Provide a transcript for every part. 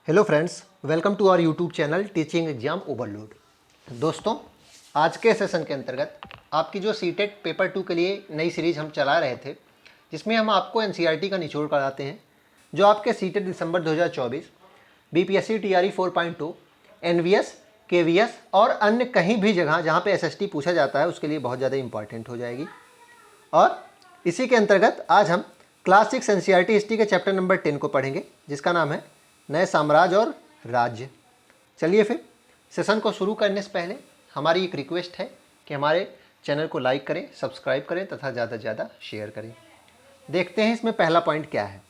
Hello friends, welcome to our YouTube channel teaching exam overload. दोस्तों, आज के session के अंतर्गत आपकी जो सीटेट पेपर 2 के लिए नई सीरीज़ हम चला रहे थे, जिसमें हम आपको एनसीईआरटी का निचोड़ कराते हैं, जो आपके सीटेट दिसंबर 2024, बीपीएससी टीआरई 4.2, एनवीएस, केवीएस और अन्य कहीं भी जगह जहाँ पे एसएसटी पूछा जाता है उसके लिए बहुत ज़्यादा इंपॉर्टेंट हो जाएगी। और इसी के अंतर्गत आज हम क्लास 6 एनसीईआरटी हिस्ट्री के चैप्टर नंबर 10 को पढ़ेंगे, जिसका नाम है नए साम्राज्य और राज्य। चलिए फिर सेशन को शुरू करने से पहले हमारी एक रिक्वेस्ट है कि हमारे चैनल को लाइक करें, सब्सक्राइब करें तथा ज़्यादा से ज़्यादा शेयर करें। देखते हैं इसमें पहला पॉइंट क्या है।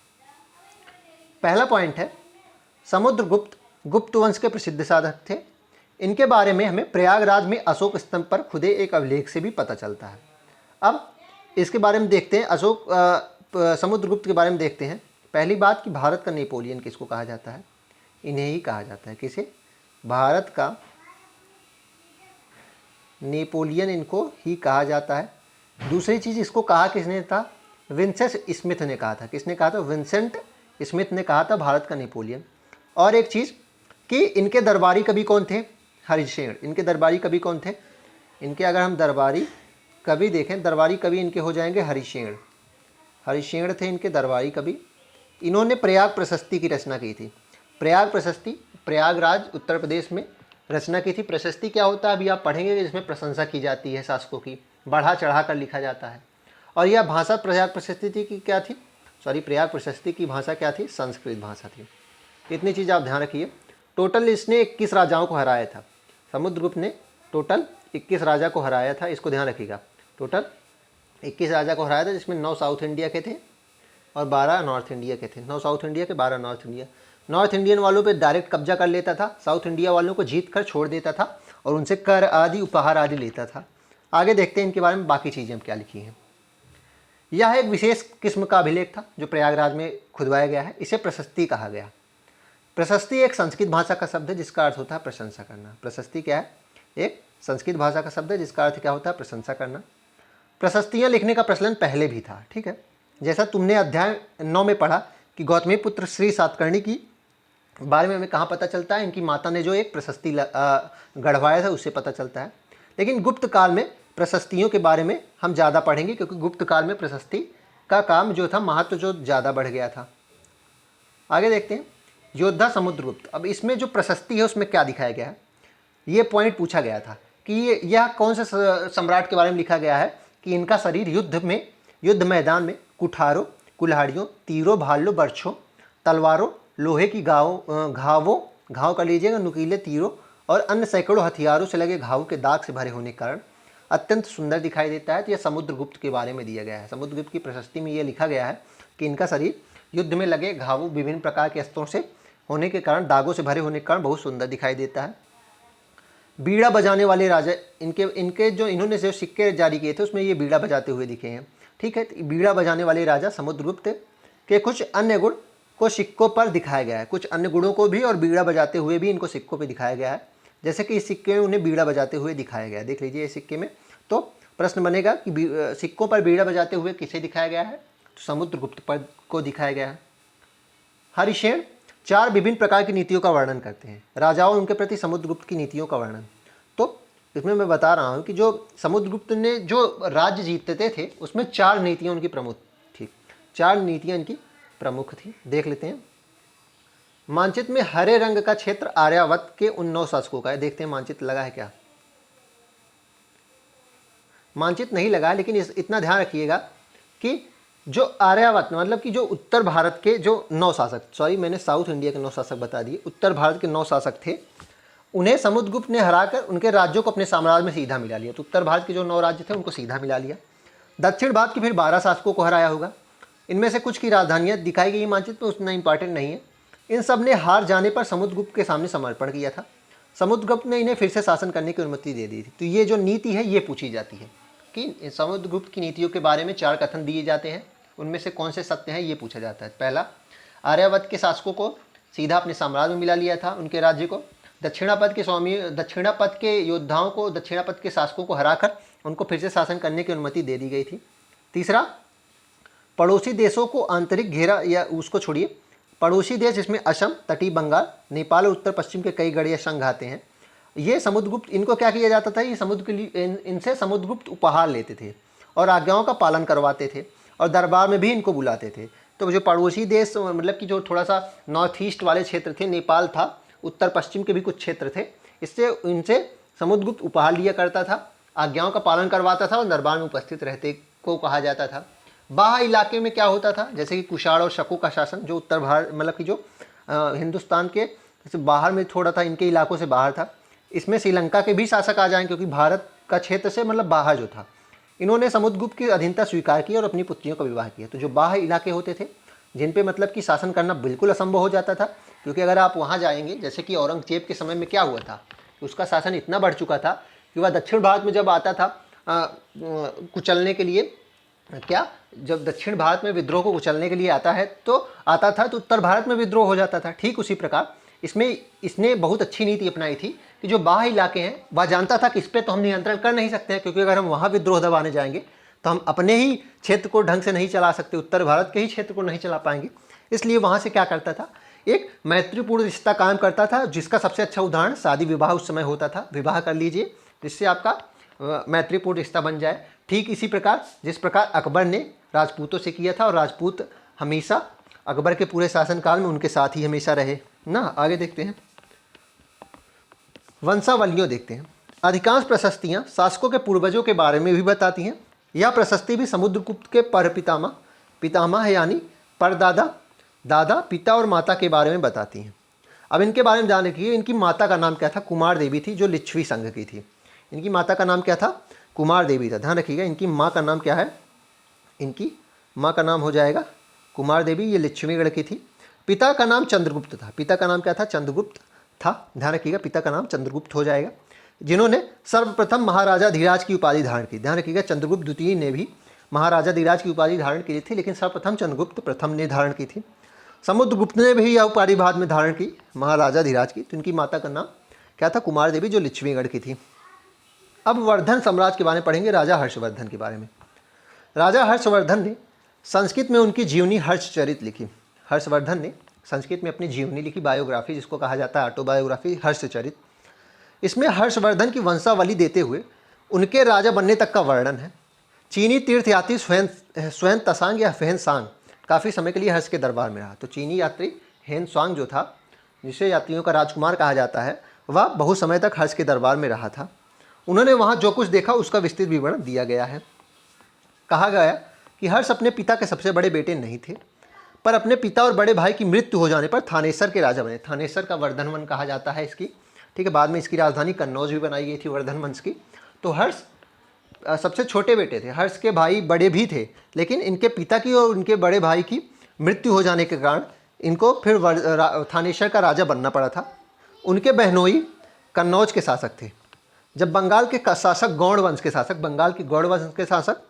पहला पॉइंट है समुद्रगुप्त गुप्त वंश के प्रसिद्ध शासक थे। इनके बारे में हमें प्रयागराज में अशोक स्तंभ पर खुदे एक अभिलेख से भी पता चलता है। अब इसके बारे में देखते हैं, समुद्रगुप्त के बारे में देखते हैं। पहली बात कि भारत का नेपोलियन किसको कहा जाता है? इन्हें ही कहा जाता है। किसे? भारत का नेपोलियन इनको ही कहा जाता है। दूसरी चीज़, इसको कहा किसने था? विंसेंट स्मिथ ने कहा था। किसने कहा था? विंसेंट स्मिथ ने कहा था भारत का नेपोलियन। और एक चीज़ कि इनके दरबारी कवि कौन थे? हरिशेन। इनके दरबारी कवि कौन थे? इनके अगर हम दरबारी कवि देखें, दरबारी कवि इनके हो जाएंगे हरिशेन। हरिशेन थे इनके दरबारी कवि। इन्होंने प्रयाग प्रशस्ति की रचना की थी। प्रयाग प्रशस्ति प्रयागराज उत्तर प्रदेश में रचना की थी। प्रशस्ति क्या होता है अभी आप पढ़ेंगे, जिसमें प्रशंसा की जाती है, शासकों की बढ़ा चढ़ा कर लिखा जाता है। और यह भाषा प्रयाग प्रशस्ति की क्या थी? प्रयाग प्रशस्ति की भाषा क्या थी? संस्कृत भाषा थी। इतनी चीज़ आप ध्यान रखिए। टोटल इसने 21 राजाओं को हराया था। समुद्रगुप्त ने टोटल 21 राजा को हराया था। इसको ध्यान रखिएगा। टोटल 21 राजा को हराया था, जिसमें 9 साउथ इंडिया के थे और 12 नॉर्थ इंडिया के थे। 9 साउथ इंडिया के, 12 नॉर्थ इंडिया। नॉर्थ इंडियन वालों पे डायरेक्ट कब्जा कर लेता था, साउथ इंडिया वालों को जीत कर छोड़ देता था और उनसे कर आदि उपहार आदि लेता था। आगे देखते हैं इनके बारे में बाकी चीज़ें क्या लिखी हैं। यह एक विशेष किस्म का अभिलेख था जो प्रयागराज में खुदवाया गया है। इसे प्रशस्ति कहा गया। प्रशस्ति एक संस्कृत भाषा का शब्द है जिसका अर्थ होता है प्रशंसा करना। प्रशस्ति क्या है? एक संस्कृत भाषा का शब्द है जिसका अर्थ क्या होता है? प्रशंसा करना। प्रशस्तियाँ लिखने का प्रचलन पहले भी था, ठीक है। जैसा तुमने अध्याय 9 में पढ़ा कि गौतमी पुत्र श्री सातकर्णी की बारे में हमें कहाँ पता चलता है? इनकी माता ने जो एक प्रशस्ति गढ़वाया था उससे पता चलता है। लेकिन गुप्त काल में प्रशस्तियों के बारे में हम ज़्यादा पढ़ेंगे, क्योंकि गुप्त काल में प्रशस्ति का काम जो था, महत्व जो ज़्यादा बढ़ गया था। आगे देखते हैं योद्धा समुद्रगुप्त। अब इसमें जो प्रशस्ति है उसमें क्या दिखाया गया है? ये पॉइंट पूछा गया था कि यह कौन से सम्राट के बारे में लिखा गया है कि इनका शरीर युद्ध मैदान में कुठारों, कुल्हाड़ियों, तीरों, भालों, बर्छों, तलवारों, लोहे की घाव कर लीजिएगा, नुकीले तीरों और अन्य सैकड़ों हथियारों से लगे घावों के दाग से भरे होने के कारण अत्यंत सुंदर दिखाई देता है। तो यह समुद्रगुप्त के बारे में दिया गया है। समुद्रगुप्त की प्रशस्ति में यह लिखा गया है कि इनका शरीर युद्ध में लगे घावों, विभिन्न प्रकार के अस्त्रों से होने के कारण, दागों से भरे होने के कारण बहुत सुंदर दिखाई देता है। बीड़ा बजाने वाले राजा, इनके जो इन्होंने जो सिक्के जारी किए थे उसमें ये बीड़ा बजाते हुए दिखे हैं, ठीक है। तो बीड़ा बजाने वाले राजा समुद्रगुप्त के कुछ अन्य गुण को सिक्कों पर दिखाया गया है। कुछ अन्य गुणों को भी और बीड़ा बजाते हुए भी इनको सिक्कों पर दिखाया गया है। जैसे कि इस सिक्के में उन्हें बीड़ा बजाते हुए दिखाया गया है। देख लीजिए इस सिक्के में। तो प्रश्न बनेगा कि सिक्कों पर बीड़ा बजाते हुए किसे दिखाया गया है? तो समुद्रगुप्त पर को दिखाया गया है। हरिशेन 4 विभिन्न प्रकार की नीतियों का वर्णन करते हैं। राजाओं और उनके प्रति समुद्रगुप्त की नीतियों का वर्णन। तो इसमें मैं बता रहा हूँ कि जो समुद्रगुप्त ने जो राज्य जीतते थे उसमें 4 नीतियाँ उनकी प्रमुख थी। 4 नीतियाँ इनकी प्रमुख थी। देख लेते हैं। मानचित्र में हरे रंग का क्षेत्र आर्यावर्त के उन 9 शासकों का है। देखते हैं मानचित्र लगा है क्या? मानचित्र नहीं लगा है, लेकिन इतना ध्यान रखिएगा कि जो आर्यावर्त मतलब कि जो उत्तर भारत के जो 9 शासक, मैंने साउथ इंडिया के 9 शासक बता दिए, उत्तर भारत के 9 शासक थे, उन्हें समुद्रगुप्त ने हराकर उनके राज्यों को अपने साम्राज्य में सीधा मिला लिया। तो उत्तर भारत के जो 9 राज्य थे उनको सीधा मिला लिया। दक्षिण भारत के फिर 12 शासकों को हराया होगा। इनमें से कुछ की राजधानियाँ दिखाई गई मानचित्र में, उतना इंपॉर्टेंट नहीं है। इन सब ने हार जाने पर समुद्रगुप्त के सामने समर्पण किया था। समुद्रगुप्त ने इन्हें फिर से शासन करने की अनुमति दे दी थी। तो ये जो नीति है ये पूछी जाती है कि समुद्रगुप्त की नीतियों के बारे में 4 कथन दिए जाते हैं, उनमें से कौन से सत्य हैं ये पूछा जाता है। पहला, आर्यावर्त के शासकों को सीधा अपने साम्राज्य में मिला लिया था, उनके राज्य को। दक्षिणापथ के योद्धाओं को, दक्षिणापथ के शासकों को हराकर उनको फिर से शासन करने की अनुमति दे दी गई थी। तीसरा, पड़ोसी देशों को आंतरिक घेरा, या उसको छोड़िए, पड़ोसी देश इसमें असम, तटीय बंगाल, नेपाल और उत्तर पश्चिम के कई गढ़ या संघ आते हैं। ये समुद्रगुप्त, इनको क्या किया जाता था, ये समुद्र के लिए इनसे समुद्रगुप्त उपहार लेते थे और आज्ञाओं का पालन करवाते थे और दरबार में भी इनको बुलाते थे। तो जो पड़ोसी देश मतलब कि जो थोड़ा सा नॉर्थ ईस्ट वाले क्षेत्र थे, नेपाल था, उत्तर पश्चिम के भी कुछ क्षेत्र थे, इससे इनसे समुद्रगुप्त उपहार लिया करता था, आज्ञाओं का पालन करवाता था और दरबार में उपस्थित रहते को कहा जाता था। बाह्य इलाके में क्या होता था, जैसे कि कुषाण और शकु का शासन, जो उत्तर भारत मतलब कि जो हिंदुस्तान के बाहर में थोड़ा था, इनके इलाकों से बाहर था। इसमें श्रीलंका के भी शासक आ जाएं, क्योंकि भारत का क्षेत्र से मतलब बाहर जो था। इन्होंने समुद्रगुप्त की अधीनता स्वीकार की और अपनी पुत्रियों का विवाह किया। तो जो बाह्य इलाके होते थे जिन पे मतलब कि शासन करना बिल्कुल असंभव हो जाता था, क्योंकि अगर आप वहाँ जाएंगे, जैसे कि औरंगजेब के समय में क्या हुआ था, उसका शासन इतना बढ़ चुका था कि वह दक्षिण भारत में जब आता था कुचलने के लिए, क्या जब दक्षिण भारत में विद्रोह को कुचलने के लिए आता था तो उत्तर भारत में विद्रोह हो जाता था। ठीक उसी प्रकार इसमें इसने बहुत अच्छी नीति अपनाई थी कि जो बाह्य इलाके हैं वह जानता था कि इस पर तो हम नियंत्रण कर नहीं सकते हैं, क्योंकि अगर हम वहाँ विद्रोह दबाने जाएंगे तो हम अपने ही क्षेत्र को ढंग से नहीं चला सकते, उत्तर भारत के ही क्षेत्र को नहीं चला पाएंगे। इसलिए वहाँ से क्या करता था, एक मैत्रीपूर्ण रिश्ता कायम करता था, जिसका सबसे अच्छा उदाहरण शादी विवाह उस समय होता था। विवाह कर लीजिए जिससे आपका मैत्रीपूर्ण रिश्ता बन जाए। ठीक इसी प्रकार जिस प्रकार अकबर ने राजपूतों से किया था, और राजपूत हमेशा अकबर के पूरे शासनकाल में उनके साथ ही हमेशा रहे ना। आगे देखते हैं, वंशावलियों देखते हैं। अधिकांश प्रशस्तियाँ शासकों के पूर्वजों के बारे में भी बताती हैं। यह प्रशस्ति भी समुद्रगुप्त के परपितामह, पितामह यानी परदादा, दादा, पिता और माता के बारे में बताती हैं। अब इनके बारे में ध्यान रखिए, इनकी माता का नाम क्या था, कुमार देवी थी, जो लिच्छवी संघ की थी। इनकी माता का नाम क्या था, कुमार देवी था। ध्यान रखिएगा, इनकी माँ का नाम क्या है, इनकी माँ का नाम हो जाएगा कुमार देवी, ये लिच्छवीगढ़ की थी। पिता का नाम चंद्रगुप्त था। पिता का नाम क्या था, चंद्रगुप्त था। ध्यान रखिएगा, पिता का नाम चंद्रगुप्त हो जाएगा, जिन्होंने सर्वप्रथम महाराजा धीराज की उपाधि धारण की। ध्यान रखिएगा, चंद्रगुप्त द्वितीय ने भी महाराजा धीराज की उपाधि धारण की थी, लेकिन सर्वप्रथम चंद्रगुप्त प्रथम ने धारण की थी। समुद्रगुप्त ने भी यह उपाधि बाद में धारण की, महाराजा धीराज की। तो इनकी माता का नाम क्या था, कुमार देवी, जो लिच्छवीगढ़ की थी। अब वर्धन साम्राज्य के बारे में पढ़ेंगे, राजा हर्षवर्धन के बारे में। राजा हर्षवर्धन ने संस्कृत में उनकी जीवनी हर्षचरित लिखी। हर्षवर्धन ने संस्कृत में अपनी जीवनी लिखी, बायोग्राफी जिसको कहा जाता है, ऑटोबायोग्राफी, हर्षचरित। इसमें हर्षवर्धन की वंशावली देते हुए उनके राजा बनने तक का वर्णन है। चीनी तीर्थयात्री स्वयं तसांग या फेन सांग काफ़ी समय के लिए हर्ष के दरबार में रहा। तो चीनी यात्री हेन स्वांग जो था, जिसे यात्रियों का राजकुमार कहा जाता है, वह बहुत समय तक हर्ष के दरबार में रहा था। उन्होंने वहाँ जो कुछ देखा उसका विस्तृत विवरण दिया गया है। कहा गया कि हर्ष अपने पिता के सबसे बड़े बेटे नहीं थे, पर अपने पिता और बड़े भाई की मृत्यु हो जाने पर थानेसर के राजा बने। थानेसर का वर्धन वन कहा जाता है इसकी, ठीक है। बाद में इसकी राजधानी कन्नौज भी बनाई गई थी वर्धन वंश की। तो हर्ष सबसे छोटे बेटे थे। हर्ष के भाई बड़े भी थे, लेकिन इनके पिता की और उनके बड़े भाई की मृत्यु हो जाने के कारण इनको फिर थानेसर का राजा बनना पड़ा था। उनके बहनोई कन्नौज के शासक थे। जब बंगाल के शासक गौड़ वंश के शासक, बंगाल की गौड़ वंश के शासक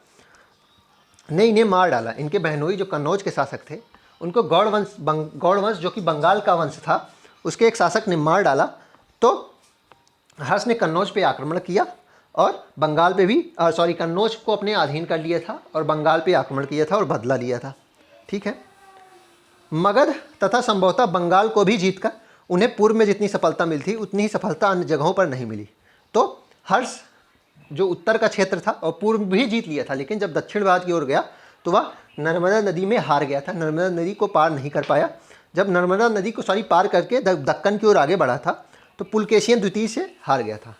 ने इन्हें मार डाला। इनके बहनोई जो कन्नौज के शासक थे, उनको गौड़ वंश जो कि बंगाल का वंश था, उसके एक शासक ने मार डाला। तो हर्ष ने कन्नौज पे आक्रमण किया और बंगाल पे भी कन्नौज को अपने अधीन कर लिया था और बंगाल पे आक्रमण किया था और बदला लिया था, ठीक है। मगध तथा संभवतः बंगाल को भी जीतकर उन्हें पूर्व में जितनी सफलता मिली थी उतनी ही सफलता अन्य जगहों पर नहीं मिली। तो हर्ष जो उत्तर का क्षेत्र था और पूर्व भी जीत लिया था, लेकिन जब दक्षिण भारत की ओर गया तो वह नर्मदा नदी में हार गया था। नर्मदा नदी को पार नहीं कर पाया। जब नर्मदा नदी को पार करके दक्कन की ओर आगे बढ़ा था तो पुलकेशियन द्वितीय से हार गया था।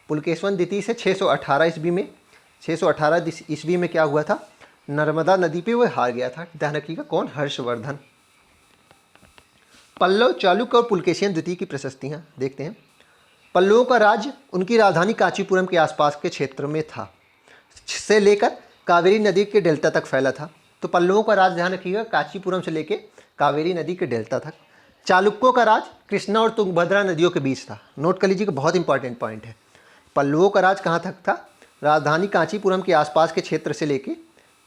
पुलकेशियन द्वितीय से 618 ईस्वी में क्या हुआ था, नर्मदा नदी पे वह हार गया था। ध्यान रखिएगा, कौन, हर्षवर्धन। पल्लव, चालुक्य और पुलकेशियन द्वितीय की प्रशस्तियाँ देखते हैं। पल्लवों का राज्य उनकी राजधानी कांचीपुरम के आसपास के क्षेत्र में था, से लेकर कावेरी नदी के डेल्टा तक फैला था। तो पल्लवों का राज, ध्यान रखिएगा, कांचीपुरम से लेकर कावेरी नदी के डेल्टा तक। चालुक्यों का राज कृष्णा और तुंगभद्रा नदियों के बीच था। नोट कर लीजिएगा, बहुत इंपॉर्टेंट पॉइंट है। पल्लवों का राज कहाँ तक था, राजधानी कांचीपुरम के आसपास के क्षेत्र से लेकर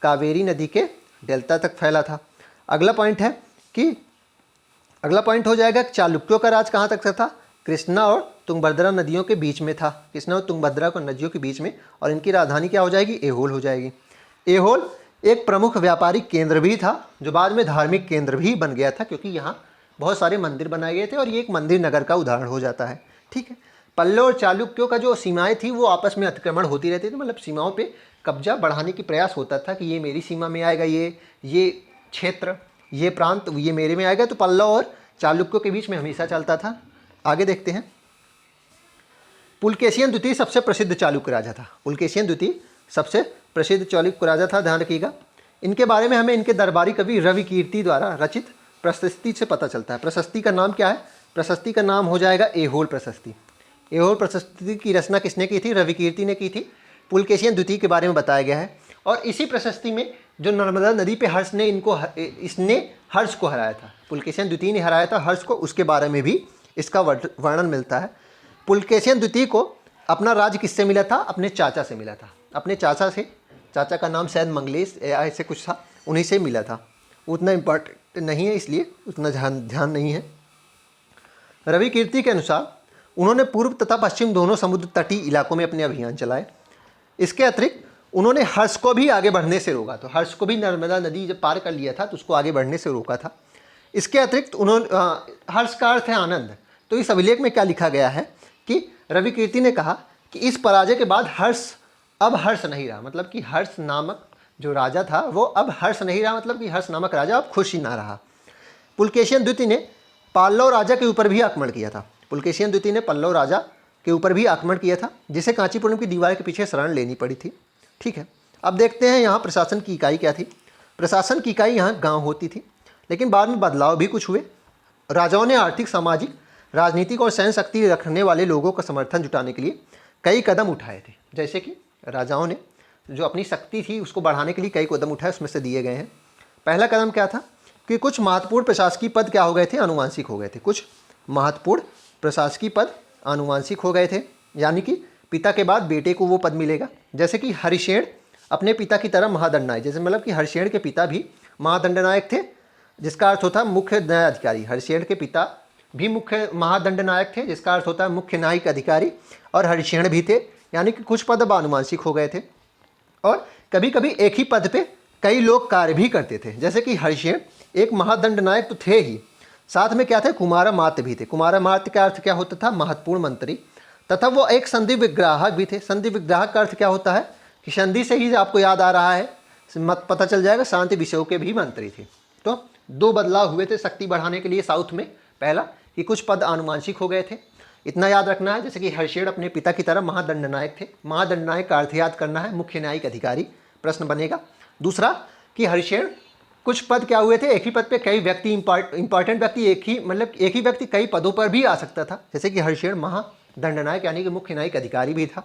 कावेरी नदी के डेल्टा तक फैला था। अगला पॉइंट हो जाएगा चालुक्यों का राज कहाँ तक था, कृष्णा और तुंगभद्रा नदियों के बीच में था। कृष्णा और तुंगभद्रा को नदियों के बीच में, और इनकी राजधानी क्या हो जाएगी, ऐहोल हो जाएगी। ऐहोल एक प्रमुख व्यापारिक केंद्र भी था, जो बाद में धार्मिक केंद्र भी बन गया था, क्योंकि यहाँ बहुत सारे मंदिर बनाए गए थे और ये एक मंदिर नगर का उदाहरण हो जाता है। ठीक है, पल्लव और चालुक्यों का जो सीमाएं थी वो आपस में अतिक्रमण होती रहती थी, मतलब सीमाओं पे कब्जा बढ़ाने की प्रयास होता था कि ये मेरी सीमा में आएगा, ये क्षेत्र, ये प्रांत ये मेरे में आएगा। तो पल्लव और चालुक्यों के बीच में हमेशा चलता था। आगे देखते हैं। पुलकेशियन द्वितीय सबसे प्रसिद्ध चालुक्य राजा था। पुलकेशियन द्वितीय सबसे प्रसिद्ध चालुक्य राजा था, ध्यान रखिएगा। इनके बारे में हमें इनके दरबारी कवि रवि कीर्ति द्वारा रचित प्रशस्ति से पता चलता है। प्रशस्ति का नाम क्या है? प्रशस्ति का नाम हो जाएगा ऐहोल प्रशस्ति। ऐहोल प्रशस्ति की रचना किसने की थी? रवि कीर्ति ने की थी। पुलकेशियन द्वितीय के बारे में बताया गया है। और इसी प्रशस्ति में जो नर्मदा नदी पे इसने हर्ष को हराया था, पुलकेशियन द्वितीय ने हराया था हर्ष को, उसके बारे में भी इसका वर्णन मिलता है। पुलकेशियन द्वितीय को अपना राज्य किससे मिला था? अपने चाचा से मिला था। अपने चाचा से, चाचा का नाम शायद मंगलेश या ऐसे कुछ था, उन्हीं से मिला था। उतना इम्पोर्टेंट नहीं है, इसलिए उतना ध्यान नहीं है। रवि कीर्ति के अनुसार उन्होंने पूर्व तथा पश्चिम दोनों समुद्र तटीय इलाकों में अपने अभियान चलाए। इसके अतिरिक्त उन्होंने हर्ष को भी आगे बढ़ने से रोका। तो हर्ष को भी नर्मदा नदी जब पार कर लिया था तो उसको आगे बढ़ने से रोका था। इसके अतिरिक्त उन्होंने हर्ष का अर्थ है आनंद। तो इस अभिलेख में क्या लिखा गया है कि रवि कीर्ति ने कहा कि इस पराजय के बाद अब हर्ष नहीं रहा, मतलब कि हर्ष नामक जो राजा था वो अब हर्ष नहीं रहा, मतलब कि हर्ष नामक राजा अब खुश ही ना रहा। पुलकेशियन द्वितीय ने पल्लव राजा के ऊपर भी आक्रमण किया था। पुलकेशियन द्वितीय ने पल्लव राजा के ऊपर भी आक्रमण किया था, जिसे कांचीपुरम की दीवार के पीछे शरण लेनी पड़ी थी। ठीक है, अब देखते हैं यहाँ प्रशासन की इकाई क्या थी। प्रशासन की इकाई यहाँ गांव होती थी, लेकिन बाद में बदलाव भी कुछ हुए। राजाओं ने आर्थिक, सामाजिक, राजनीतिक और सैन्य शक्ति रखने वाले लोगों का समर्थन जुटाने के लिए कई कदम उठाए थे। जैसे कि राजाओं ने जो अपनी शक्ति थी उसको बढ़ाने के लिए कई कदम उठाए, उसमें से दिए गए हैं। पहला कदम क्या था कि कुछ महत्वपूर्ण प्रशासकीय पद क्या हो गए थे? आनुवंशिक हो गए थे। कुछ महत्वपूर्ण प्रशासकीय पद आनुवंशिक हो गए थे, यानी कि पिता के बाद बेटे को वो पद मिलेगा। जैसे कि हरिशेन अपने पिता की तरह महादंडनायक, जैसे मतलब कि हरिशेन के पिता भी महादंडनायक थे, जिसका अर्थ होता है मुख्य न्याय अधिकारी। हरिशेन के पिता भी मुख्य महादंडनायक थे, जिसका अर्थ होता है मुख्य न्यायिक अधिकारी, और हरिशेन भी थे, यानी कि कुछ पद अब आनुवंशिक हो गए थे। और कभी कभी एक ही पद पे कई लोग कार्य भी करते थे। जैसे कि हरिशेन एक महादंडनायक तो थे ही, साथ में क्या थे? कुमारामात्य भी थे। कुमारामात्य का अर्थ क्या होता था? महत्वपूर्ण मंत्री। तथा वो एक संधि विग्राहक भी थे। संधि विग्राहक का अर्थ क्या होता है कि संधि से ही आपको याद आ रहा है, मत पता चल जाएगा, शांति विषयों के भी मंत्री थे। तो दो बदलाव हुए थे शक्ति बढ़ाने के लिए साउथ में। पहला कि कुछ पद आनुवंशिक हो गए थे, इतना याद रखना है। जैसे कि हरिशेन अपने पिता की तरह महादंडनायक थे। महादंडनायक का अर्थ याद करना है, मुख्य न्यायिक अधिकारी, प्रश्न बनेगा। दूसरा कि हरिशेन कुछ पद क्या हुए थे? एक ही पद पे कई व्यक्ति, इंपॉर्टेंट व्यक्ति एक ही व्यक्ति कई पदों पर भी आ सकता था। जैसे कि हरिशेन महादंडनायक यानी कि मुख्य न्यायिक अधिकारी भी था,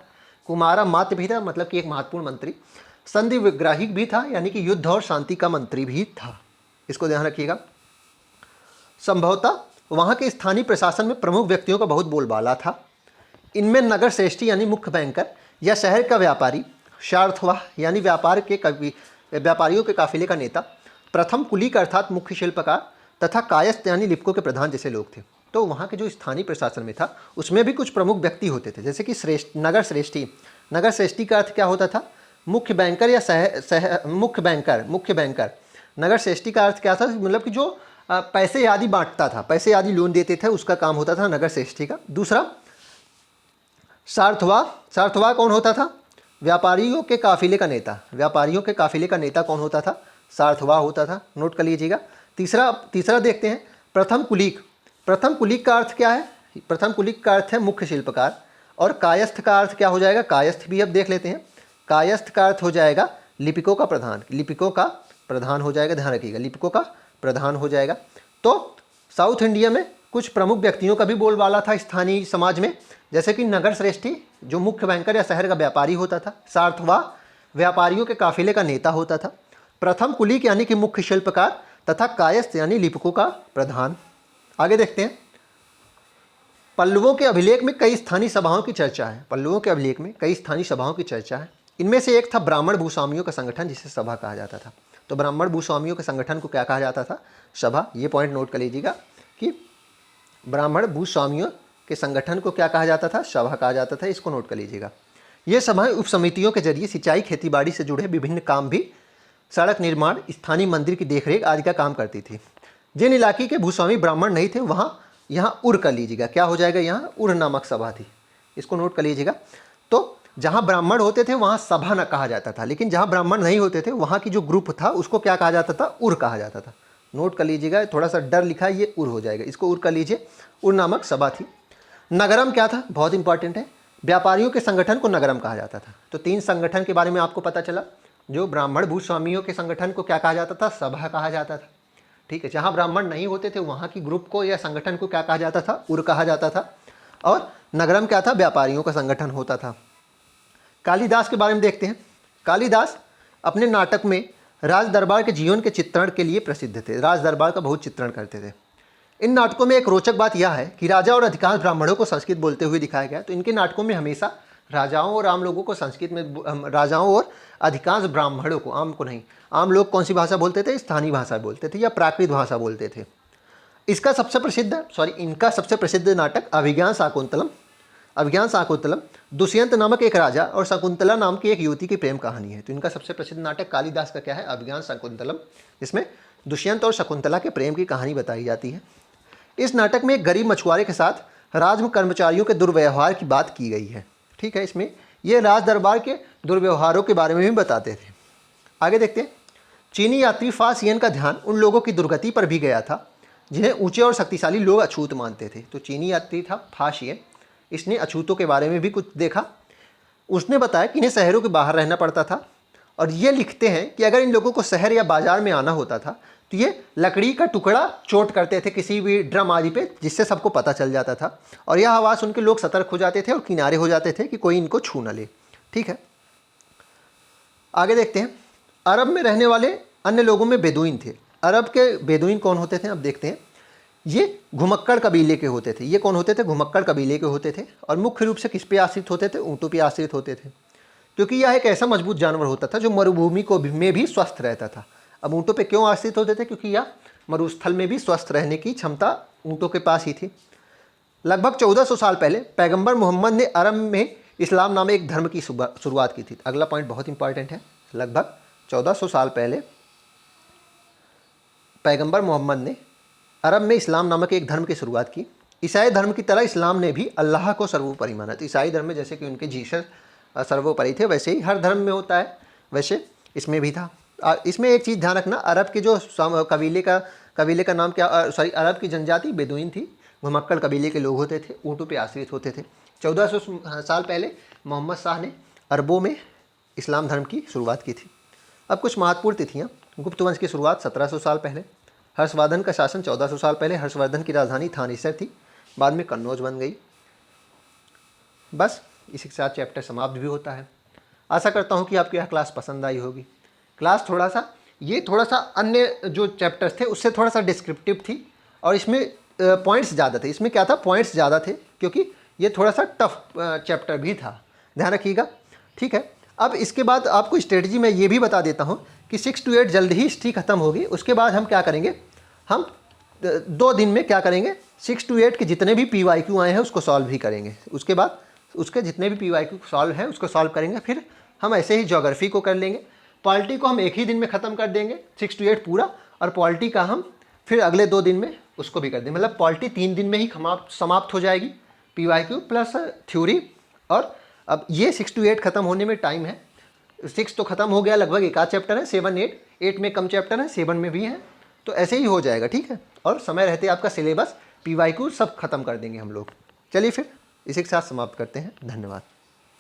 कुमारामात्य भी था, मतलब कि एक महत्वपूर्ण मंत्री, संधि विग्राहिक भी था, यानी कि युद्ध और शांति का मंत्री भी था। इसको ध्यान रखिएगा। संभवतः वहाँ के स्थानीय प्रशासन में प्रमुख व्यक्तियों का बहुत बोलबाला था। इनमें नगर श्रेष्ठी यानी मुख्य बैंकर या शहर का व्यापारी, शार्थवाह यानी व्यापारियों के काफिले का नेता, प्रथम कुलीक अर्थात मुख्य शिल्पकार, तथा कायस्थ यानी लिपकों के प्रधान जैसे लोग थे। तो वहाँ के जो स्थानीय प्रशासन में था उसमें भी कुछ प्रमुख व्यक्ति होते थे। जैसे कि नगर श्रेष्ठी। नगर श्रेष्ठी का अर्थ क्या होता था? मुख्य बैंकर या मुख्य बैंकर। नगर श्रेष्ठी का अर्थ क्या था? मतलब कि जो पैसे आदि बांटता था, पैसे आदि लोन देते थे, उसका काम होता था नगर श्रेष्ठी का। दूसरा सार्थवाह कौन होता था? व्यापारियों के काफिले का नेता। व्यापारियों के काफिले का नेता कौन होता था? सार्थवाह होता था, नोट कर लीजिएगा। तीसरा देखते हैं प्रथम कुलीक। प्रथम कुलीक का अर्थ क्या है? प्रथम कुलीक का अर्थ है मुख्य शिल्पकार। और कायस्थ का अर्थ क्या हो जाएगा? कायस्थ भी अब देख लेते हैं। कायस्थ का अर्थ हो जाएगा लिपिकों का प्रधान। लिपिकों का प्रधान हो जाएगा, ध्यान रखिएगा, लिपिकों का प्रधान हो जाएगा। तो साउथ इंडिया में कुछ प्रमुख व्यक्तियों का भी बोलबाला था स्थानीय समाज में। जैसे कि नगर श्रेष्ठी जो मुख्य बैंकर या शहर का व्यापारी होता था, सार्थवाह व्यापारियों के काफिले का नेता होता था, प्रथम कुलीक यानी कि मुख्य शिल्पकार, तथा कायस्थ यानी लिपिकों का प्रधान। आगे देखते हैं। पल्लवों के अभिलेख में कई स्थानीय सभाओं की चर्चा है। पल्लवों के अभिलेख में कई स्थानीय सभाओं की चर्चा है। इनमें से एक था ब्राह्मण भूस्वामियों का संगठन, जिसे सभा कहा जाता था। तो ब्राह्मण भूस्वामियों के संगठन को क्या कहा जाता था? सभा। ये पॉइंट नोट कर लीजिएगा कि ब्राह्मण भूस्वामियों के संगठन को क्या कहा जाता था? सभा कहा जाता था। इसको नोट कर लीजिएगा। ये सभाएं उप समितियों के जरिए सिंचाई, खेतीबाड़ी से जुड़े विभिन्न काम भी, सड़क निर्माण, स्थानीय मंदिर की देखरेख आदि का काम करती थी। जिन इलाके के भूस्वामी ब्राह्मण नहीं थे वहाँ यहाँ उर कर लीजिएगा, क्या हो जाएगा, यहाँ उर नामक सभा थी, इसको नोट कर लीजिएगा। तो जहाँ ब्राह्मण होते थे वहाँ सभा न कहा जाता था, लेकिन जहाँ ब्राह्मण नहीं होते थे वहाँ की जो ग्रुप था उसको क्या कहा जाता था, उर कहा जाता था। नोट कर लीजिएगा, थोड़ा सा डर लिखा है, ये उर हो जाएगा, इसको उर कर लीजिए। उर नामक सभा थी। नगरम क्या था, बहुत इंपॉर्टेंट है, व्यापारियों के संगठन को नगरम कहा जाता था। तो 3 संगठन के बारे में आपको पता चला। जो ब्राह्मण भूस्वामियों के संगठन को क्या कहा जाता था, सभा कहा जाता था। ठीक है, जहाँ ब्राह्मण नहीं होते थे वहाँ की ग्रुप को या संगठन को क्या कहा जाता था, उर कहा जाता था। और नगरम क्या था, व्यापारियों का संगठन होता था। कालिदास के बारे में देखते हैं। कालिदास अपने नाटक में राज दरबार के जीवन के चित्रण के लिए प्रसिद्ध थे, राज दरबार का बहुत चित्रण करते थे। इन नाटकों में एक रोचक बात यह है कि राजा और अधिकांश ब्राह्मणों को संस्कृत बोलते हुए दिखाया गया। तो इनके नाटकों में हमेशा राजाओं और आम लोगों को संस्कृत में, राजाओं और अधिकांश ब्राह्मणों को, आम को नहीं, आम लोग कौन सी भाषा बोलते थे, स्थानीय भाषा बोलते थे या प्राकृत भाषा बोलते थे। इनका सबसे प्रसिद्ध नाटक अभिज्ञान शाकुंतलम। अभिज्ञान शाकुंतलम दुष्यंत नामक एक राजा और शकुंतला नाम की एक युवती की प्रेम कहानी है। तो इनका सबसे प्रसिद्ध नाटक कालिदास का क्या है, अभिज्ञान शाकुंतलम। इसमें दुष्यंत और शकुंतला के प्रेम की कहानी बताई जाती है। इस नाटक में एक गरीब मछुआरे के साथ राज कर्मचारियों के दुर्व्यवहार की बात की गई है। ठीक है, इसमें ये राज दरबार के दुर्व्यवहारों के बारे में भी बताते थे। आगे देखते हैं। चीनी यात्री फासियन का ध्यान उन लोगों की दुर्गति पर भी गया था जिन्हें ऊंचे और शक्तिशाली लोग अछूत मानते थे। तो चीनी यात्री था फासियन, इसने अछूतों के बारे में भी कुछ देखा। उसने बताया कि इन्हें शहरों के बाहर रहना पड़ता था, और ये लिखते हैं कि अगर इन लोगों को शहर या बाजार में आना होता था तो ये लकड़ी का टुकड़ा चोट करते थे किसी भी ड्रम आदि पे, जिससे सबको पता चल जाता था, और यह आवाज़ सुन के लोग सतर्क हो जाते थे और किनारे हो जाते थे कि कोई इनको छू न ले। ठीक है, आगे देखते हैं। अरब में रहने वाले अन्य लोगों में बेदुइन थे। अरब के बेदुइन कौन होते थे, अब देखते हैं। ये घुमक्कड़ कबीले के होते थे। ये कौन होते थे, घुमक्कड़ कबीले के होते थे, और मुख्य रूप से किस पे आश्रित होते थे, ऊँटों पर आश्रित होते थे, क्योंकि यह एक ऐसा मजबूत जानवर होता था जो मरुभूमि में भी स्वस्थ रहता था। अब ऊँटों पे क्यों आश्रित होते थे, क्योंकि यह मरुस्थल में भी स्वस्थ रहने की क्षमता ऊँटों के पास ही थी। लगभग 1400 साल पहले पैगंबर मोहम्मद ने अरब में इस्लाम नामे एक धर्म की शुरुआत की थी। अगला पॉइंट बहुत इंपॉर्टेंट है। लगभग 1400 साल पहले पैगंबर मोहम्मद ने अरब में इस्लाम नामक एक धर्म की शुरुआत की। ईसाई धर्म की तरह इस्लाम ने भी अल्लाह को सर्वोपरि माना। तो ईसाई धर्म में जैसे कि उनके जीसस सर्वोपरि थे, वैसे ही हर धर्म में होता है, वैसे इसमें भी था। इसमें एक चीज़ ध्यान रखना, अरब के जो कबीले का नाम क्या, अरब की जनजाति बेदुइन थी, घुमक्कड़ कबीले के लोग होते थे, ऊँटों पे आश्रित होते थे। 1400 साल पहले मोहम्मद शाह ने अरबों में इस्लाम धर्म की शुरुआत की थी। अब कुछ महत्वपूर्ण तिथियाँ। गुप्त वंश की शुरुआत 1700 साल पहले। हर्षवर्धन का शासन 1400 साल पहले। हर्षवर्धन की राजधानी थानेसर थी, बाद में कन्नौज बन गई। बस इसी के साथ चैप्टर समाप्त भी होता है। आशा करता हूँ कि आपको यह क्लास पसंद आई होगी। क्लास थोड़ा सा अन्य जो चैप्टर्स थे उससे थोड़ा सा डिस्क्रिप्टिव थी, और इसमें पॉइंट्स ज़्यादा थे। इसमें क्या था, पॉइंट्स ज़्यादा थे, क्योंकि ये थोड़ा सा टफ चैप्टर भी था, ध्यान रखिएगा। ठीक है, अब इसके बाद आपको स्ट्रेटजी मैं ये भी बता देता हूँ कि 6 to 8 जल्द ही हिस्ट्री ख़त्म होगी। उसके बाद हम क्या करेंगे, हम 2 दिन में क्या करेंगे, 6 to 8 के जितने भी PYQ आए हैं उसको सॉल्व भी करेंगे। उसके बाद उसके जितने भी PYQ सॉल्व हैं उसको सॉल्व करेंगे। फिर हम ऐसे ही ज्योग्राफी को कर लेंगे। पॉलिटी को हम एक ही दिन में ख़त्म कर देंगे, 6 to 8 पूरा, और पॉलिटी का हम फिर अगले 2 दिन में उसको भी कर देंगे। मतलब पॉलिटी 3 दिन में ही समाप्त हो जाएगी, PYQ प्लस थ्योरी। और अब ये 6 to 8 ख़त्म होने में टाइम है। 6 तो ख़त्म हो गया, लगभग एक आध चैप्टर है, 7 8 में कम चैप्टर है, 7 में भी है, तो ऐसे ही हो जाएगा। ठीक है, और समय रहते आपका सिलेबस PYQ सब खत्म कर देंगे हम लोग। चलिए फिर इसी के साथ समाप्त करते हैं। धन्यवाद।